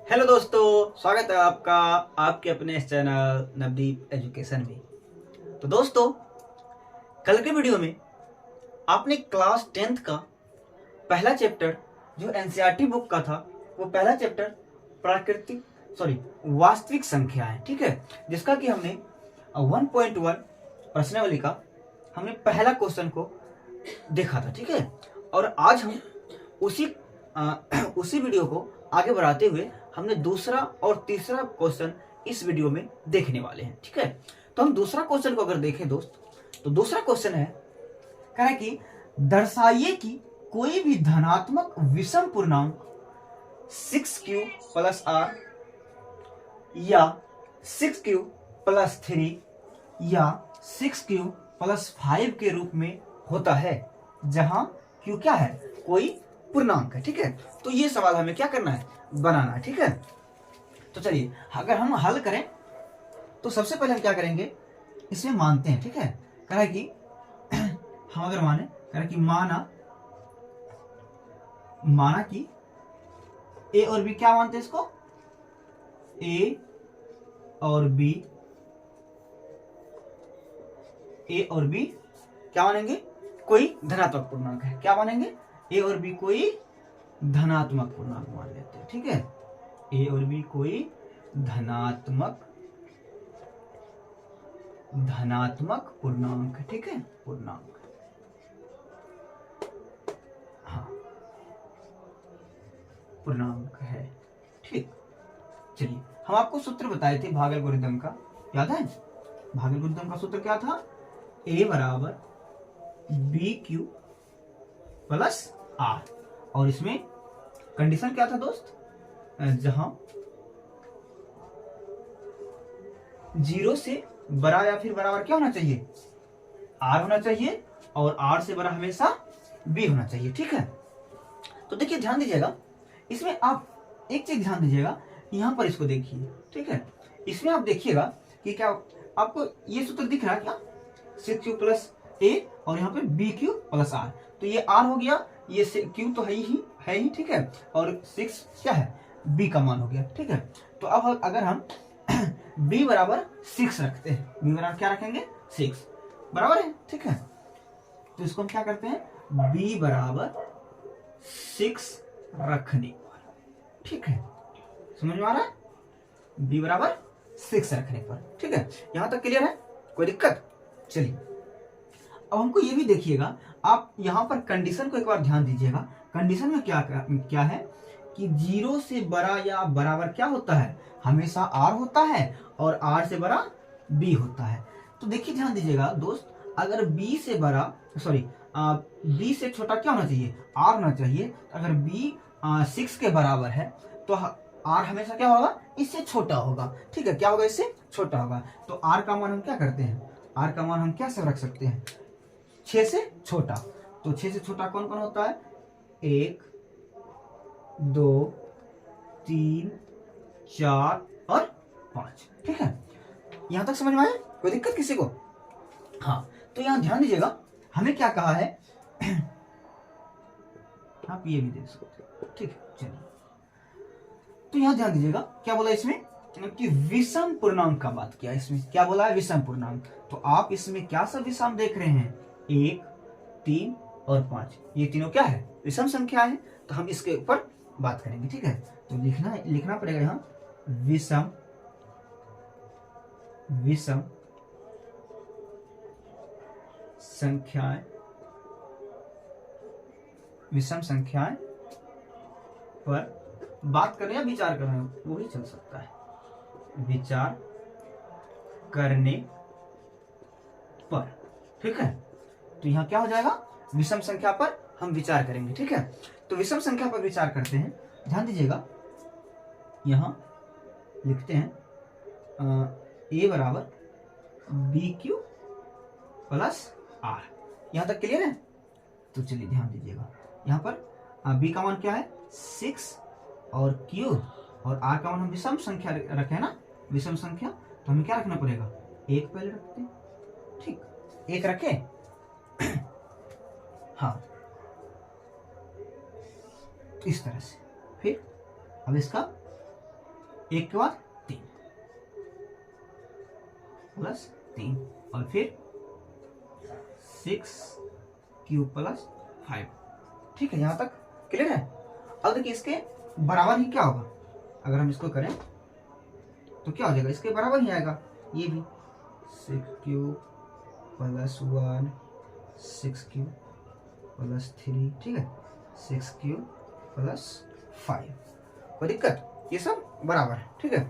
Hello दोस्तों, स्वागत है आपका आपके अपने इस चैनल नवदीप एजुकेशन में। तो दोस्तों, कल के वीडियो में आपने क्लास 10th का पहला चैप्टर जो एनसीईआरटी बुक का था, वो पहला चैप्टर प्राकृतिक वास्तविक संख्या है, ठीक है, जिसका कि हमने 1.1 प्रश्नावली का हमने पहला क्वेश्चन को देखा था, ठीक है। और आज हम उसी उसी वीडियो को आगे बढ़ाते हुए हमने दूसरा और तीसरा क्वेश्चन इस वीडियो में देखने वाले हैं, ठीक है। तो हम दूसरा क्वेश्चन को अगर देखें दोस्त, तो दूसरा क्वेश्चन है, कह रहा है कि दर्शाइए कि कोई भी धनात्मक विषम पूर्णांक 6q प्लस आर या 6q प्लस 3 या 6q प्लस 5 के रूप में होता है, जहां q क्या है, कोई पूर्णांक है, ठीक है। तो ये सवाल हमें क्या करना है, बनाना है, ठीक है। तो चलिए, अगर हम हल करें तो सबसे पहले हम क्या करेंगे, इसमें मानते हैं, ठीक है। कह रहा है कि हम अगर माने, कह रहा है कि माना कि ए और बी, क्या मानते हैं इसको, ए और बी क्या मानेंगे, कोई धनात्मक पूर्णांक है, क्या मानेंगे, ए और बी कोई धनात्मक पूर्णांक मान लेते हैं, ठीक है। ए और बी कोई धनात्मक पूर्णांक, ठीक है, पूर्णांक, हाँ, पूर्णांक है, ठीक। चलिए, हम आपको सूत्र बताए थे भाग एल्गोरिथम का, याद है। भाग एल्गोरिथम का सूत्र क्या था, ए बराबर बी क्यू प्लस आर, और इसमें कंडीशन क्या था दोस्त, जहां 0 से बड़ा या फिर बराबर क्या होना चाहिए, आर होना चाहिए, और आर से बड़ा हमेशा बी होना चाहिए, ठीक है। तो देखिए, ध्यान दीजिएगा, इसमें आप एक चीज ध्यान दीजिएगा, यहां पर इसको देखिए, ठीक है। इसमें आप देखिएगा कि क्या आपको ये सूत्र दिख रहा है, क्या 6q प्लस ए और यहाँ पे बी क्यू प्लस आर, तो ये आर हो गया, ये क्यू तो है ही, ठीक है, और 6 क्या है, बी का मान हो गया, ठीक है। तो अब अगर हम b बराबर 6 रखते हैं, b बराबर क्या रखेंगे, 6 बराबर है, ठीक है। तो इसको हम क्या करते हैं, b बराबर 6 रखने पर, ठीक है, समझ में आ रहा है, b बराबर 6 रखने पर, ठीक है। यहां तक क्लियर है, कोई दिक्कत। चलिए, अब हमको ये भी देखिएगा, आप यहां पर कंडीशन को एक बार ध्यान दीजिएगा। कंडीशन में क्या है कि 0 से बड़ा या बराबर क्या होता है, हमेशा r होता है, और r से बड़ा b होता है। तो देखिए, ध्यान दीजिएगा दोस्त, अगर b से बड़ा b से छोटा क्या होना चाहिए, r होना चाहिए। अगर b 6 के बराबर है तो r हमेशा क्या होगा, इससे छोटा होगा, ठीक है, क्या होगा, इससे छोटा होगा। तो r का मान हम क्या करते हैं, r का मान हम क्या सब रख सकते हैं, 6 से छोटा। तो 6 से छोटा कौन कौन होता है, 1 2 3 4 और 5, ठीक है। यहां तक समझ में आया, कोई दिक्कत किसी को, हाँ। तो यहां ध्यान दीजिएगा, हमें क्या कहा है, आप ये भी देख सकते हो, ठीक है। चलिए, तो यहां ध्यान दीजिएगा, क्या बोला इसमें कि विषम पूर्णांक का बात किया, इसमें क्या बोला है, विषम पूर्णांक। तो आप इसमें क्या सब विषम देख रहे हैं, 1 3 और 5, ये तीनों क्या है, विषम संख्या है। तो हम इसके ऊपर बात करेंगे, ठीक है। तो लिखना पड़ेगा यहां, विषम संख्याएं पर बात कर रहे हैं, विचार कर रहे हैं, वो ही चल सकता है, विचार करने पर, ठीक है। तो यहां क्या हो जाएगा, विषम संख्या पर हम विचार करेंगे, ठीक है। तो विषम संख्या पर विचार करते हैं, ध्यान दीजिएगा, यहां लिखते हैं a बराबर बी क्यू प्लस आर, यहां तक क्लियर है। तो चलिए, ध्यान दीजिएगा, यहां पर b का मान क्या है, 6, और q और r का मान हम विषम संख्या रखे हैं ना, विषम संख्या, तो हमें क्या रखना पड़ेगा, 1 पहले रखते हैं, ठीक, 1 रखे, हाँ, इस तरह से। फिर अब इसका 1 के बाद 3 प्लस 3 और फिर 6 क्यूब प्लस 5। ठीक है, यहां तक क्लियर है। अब देखिए इसके बराबर ही क्या होगा, अगर हम इसको करें तो क्या हो जाएगा, इसके बराबर ही आएगा ये भी 6 क्यूब प्लस 1 6 क्यूब प्लस 3। ठीक है, 6 क्यूब प्लस 5। कोई दिक्कत, ये सब बराबर है। ठीक है,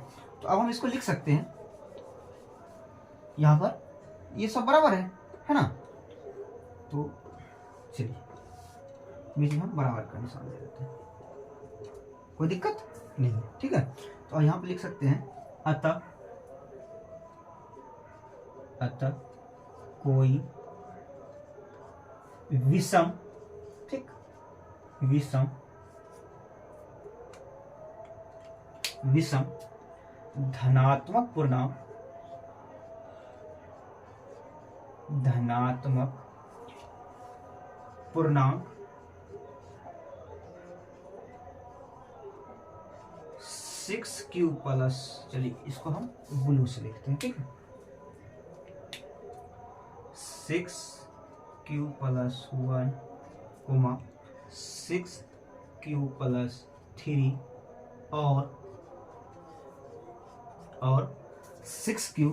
तो अब हम इसको लिख सकते हैं, यहां पर ये सब बराबर है ना। तो चलिए बीच में हम बराबर का निशान दे देते हैं, कोई दिक्कत नहीं है। ठीक है, तो यहां पे लिख सकते हैं अतः कोई विषम, ठीक, विषम धनात्मक पूर्णांक सिक्स क्यूब प्लस, चलिए इसको हम ब्लू से लिखते हैं। ठीक है, 6 cube plus 1 comma 6 cube plus 3 और 6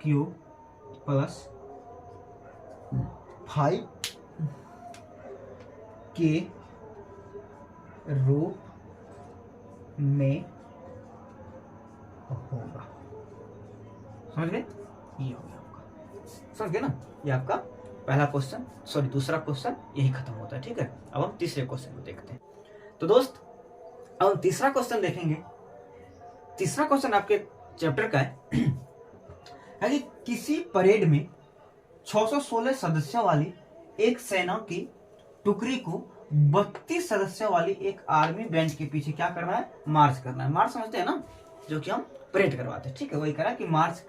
क्यूब प्लस 5 के रूप में होगा। समझ गए, ये हो गया आपका, समझ गए ना। ये आपका पहला क्वेश्चन, सॉरी दूसरा क्वेश्चन यही खत्म होता है। ठीक है, अब हम तीसरे क्वेश्चन को देखते हैं। तो दोस्त अब हम तीसरा क्वेश्चन देखेंगे। तीसरा क्वेश्चन आपके चैप्टर का है कि किसी परेड में 616 सदस्यों वाली एक सेना की टुकड़ी को 32 सदस्यों वाली एक आर्मी बैंड के पीछे क्या करना है, मार्च करना है। मार्च समझते हैं ना, जो कि हम परेड करवाते हैं। ठीक है, वही करा कि मार्च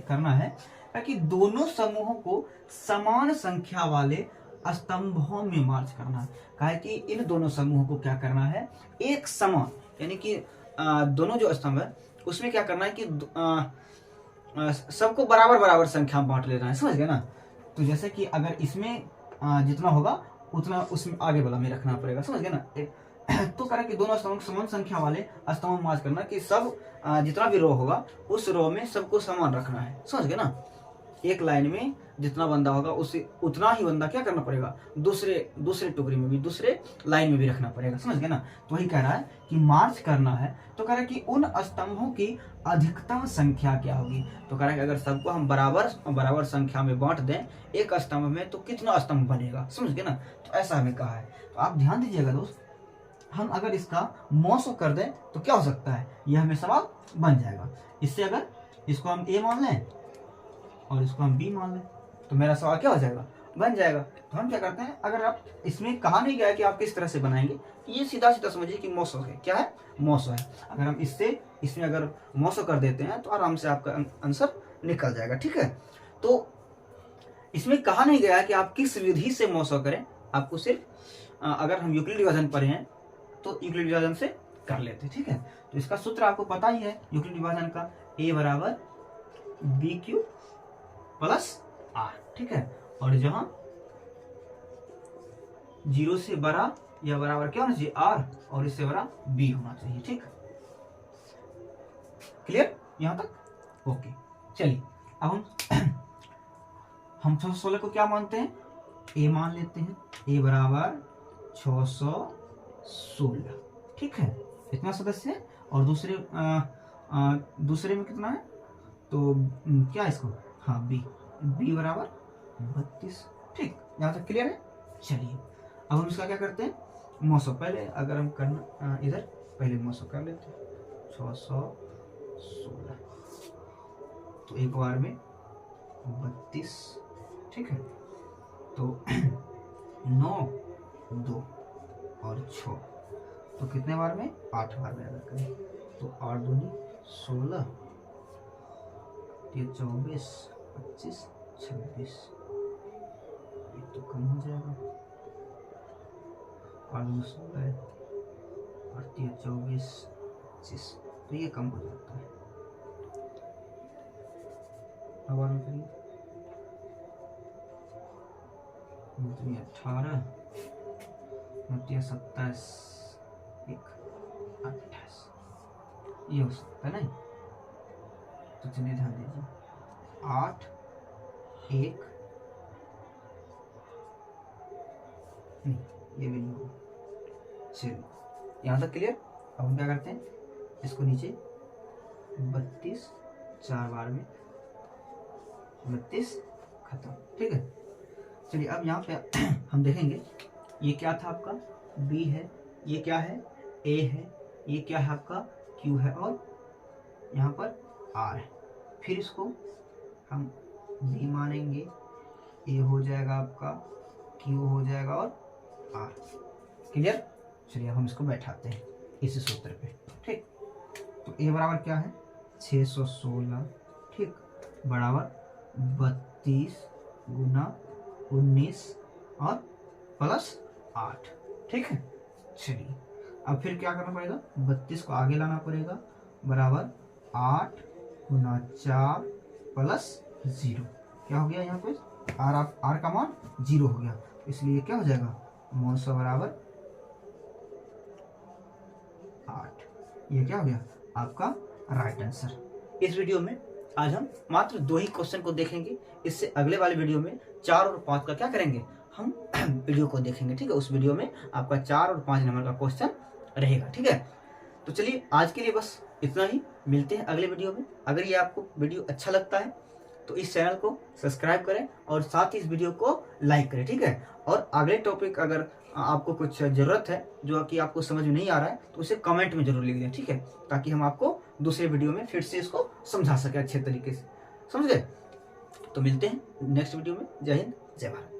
करना है ताकि दोनों समूहों को समान संख्या वाले स्तंभों में मार्च करना है। कहा कि इन दोनों समूहों को क्या करना है, एक समान, यानी कि दोनों जो स्तंभ है उसमें क्या करना है कि सबको बराबर बराबर संख्या में बांट लेना है। समझ गए ना। तो जैसे कि अगर इसमें जितना होगा उतना उसमें आगे वाला में रखना पड़ेगा। समझ गए ना। तो करें कि दोनों स्तंभ समान संख्या वाले स्तंभ में मार्च करना कि सब जितना भी रो होगा उस रो में सबको समान रखना है। समझ गए ना। एक लाइन में जितना बंदा होगा उसे उतना ही बंदा क्या करना पड़ेगा, दूसरे टुकड़ी में भी, दूसरे लाइन में भी रखना पड़ेगा। समझ गए ना। तो वही कह रहा है कि मार्च करना है, तो कह रहा है कि उन स्तंभों की अधिकतम संख्या क्या होगी। तो कह रहा है कि अगर सबको हम बराबर संख्या में बांट दें एक स्तंभ में तो कितना स्तंभ बनेगा। समझ गए ना। तो ऐसा हमें कहा है। तो आप ध्यान दीजिएगा दोस्त, हम अगर इसका मौसू कर दें तो क्या हो सकता है, यह हमें सवाल बन जाएगा। इससे अगर इसको हम ए मान लें और इसको हम बी मान लें तो मेरा सवाल क्या हो जाएगा, बन जाएगा। तो हम क्या करते हैं, अगर आप इसमें कहा नहीं गया कि आप किस तरह से बनाएंगे, ये सीधा सीधा समझिए कि मौसो है। क्या है, मौसो है। अगर हम इसमें अगर मौसो कर देते हैं तो आराम से आपका आंसर निकल जाएगा। ठीक है, तो इसमें कहा नहीं गया कि आप किस विधि से मौसो करें, आपको सिर्फ अगर हम यूक्लिड विभाजन पढ़े हैं तो यूक्लिड विभाजन से कर लेते हैं। ठीक है, तो इसका सूत्र आपको पता ही है यूक्लिड विभाजन का, ए बराबर बी क्यू प्लस आर। ठीक है, और जहां 0 से बड़ा या बराबर क्या होना चाहिए, आर, और इससे बड़ा बी होना चाहिए। ठीक, क्लियर यहां तक, ओके। चलिए अब हम 616 को क्या मानते हैं, ए मान लेते हैं। ए बराबर 616। ठीक है, इतना सदस्य है। और दूसरे में कितना है, तो क्या इसको, हाँ बी बराबर 32। ठीक, यहाँ तक क्लियर है। चलिए अब हम इसका क्या करते हैं, मौसम पहले अगर हम करना इधर पहले मौसम कर लेते हैं 616, तो एक बार में 32। ठीक है, तो 9 2 और 6, तो कितने बार में, 8 बार में अगर करें तो 8 दूनी 16, 24 25 26, ये तो कम हो जाएगा। 8 दूनी 16 है, पड़ती है 24 25, तो ये कम हो जाता है। अब और करिए 18 27 1 28, ये हो सकता है नहीं। तो चलिए ध्यान दीजिए 8 1 नहीं, ये भी नहीं होगा। चलिए यहाँ तक क्लियर। अब हम क्या करते हैं, इसको नीचे 32 4 बार में 32 खत्म, ठीक है। चलिए अब यहाँ पे हम देखेंगे ये क्या था आपका B है, ये क्या है A है, ये क्या है आपका Q है, और यहाँ पर R है। फिर इसको हम B मानेंगे, A हो जाएगा आपका, Q हो जाएगा और R। क्लियर। चलिए अब हम इसको बैठाते हैं इसी सूत्र पे, ठीक। तो A बराबर क्या है 616, ठीक, बराबर 32 गुना 19 और प्लस 8, ठीक है। चलिए अब फिर क्या करना पड़ेगा, 32 को आगे लाना पड़ेगा, बराबर 8 गुना 4 प्लस 0। क्या हो गया यहाँ पे आर का मान 0 हो गया, इसलिए क्या हो जाएगा 900 बराबर 8। ये क्या हो गया आपका राइट आंसर। इस वीडियो में आज हम मात्र 2 ही क्वेश्चन को देखेंगे। इससे अगले वाले वीडियो में 4 और 5 का क्या करेंगे, हम वीडियो को देखेंगे, ठीक है। उस वीडियो में आपका 4 और 5 नंबर का क्वेश्चन रहेगा, ठीक है। तो चलिए आज के लिए बस इतना ही, मिलते हैं अगले वीडियो में। अगर ये आपको वीडियो अच्छा लगता है तो इस चैनल को सब्सक्राइब करें और साथ ही इस वीडियो को लाइक करें, ठीक है। और अगले टॉपिक अगर आपको कुछ ज़रूरत है जो कि आपको समझ में नहीं आ रहा है तो उसे कमेंट में जरूर लिख दें, ठीक है, ताकि हम आपको दूसरे वीडियो में फिर से इसको समझा सके अच्छे तरीके से, समझ गए। तो मिलते हैं नेक्स्ट वीडियो में। जय हिंद, जय भारत।